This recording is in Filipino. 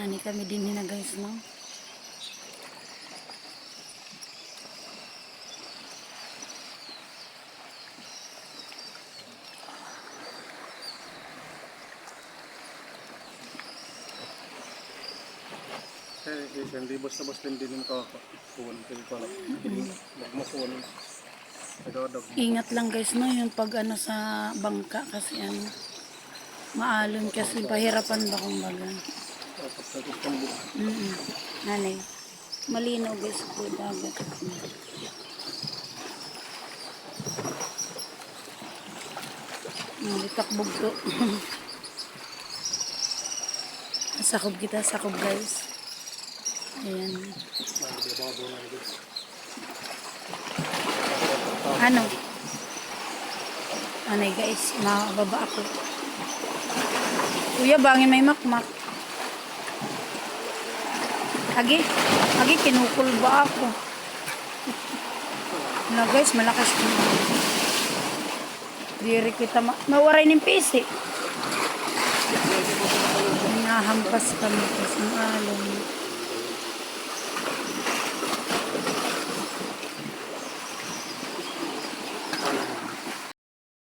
Ani kami din na guys, no? Hindi basta-basta din makakakuha. Hindi ko alam. Magmakuha. Ingat lang guys, no? Yung pag ano sa bangka kasi ano, maalon kasi pahirapan ba kumbaga. Nanay, malinaw guys po dagat. Itakbog to. Sakop kita, sakop guys. Ayan. Ano? Anay guys, makababa ako. Kuya, bangin may makmak. Agi, kinukul ba ako? Na guys, malakas ko. Diri kita mawaray ng pisi. Nahampas kami kasi ng alon.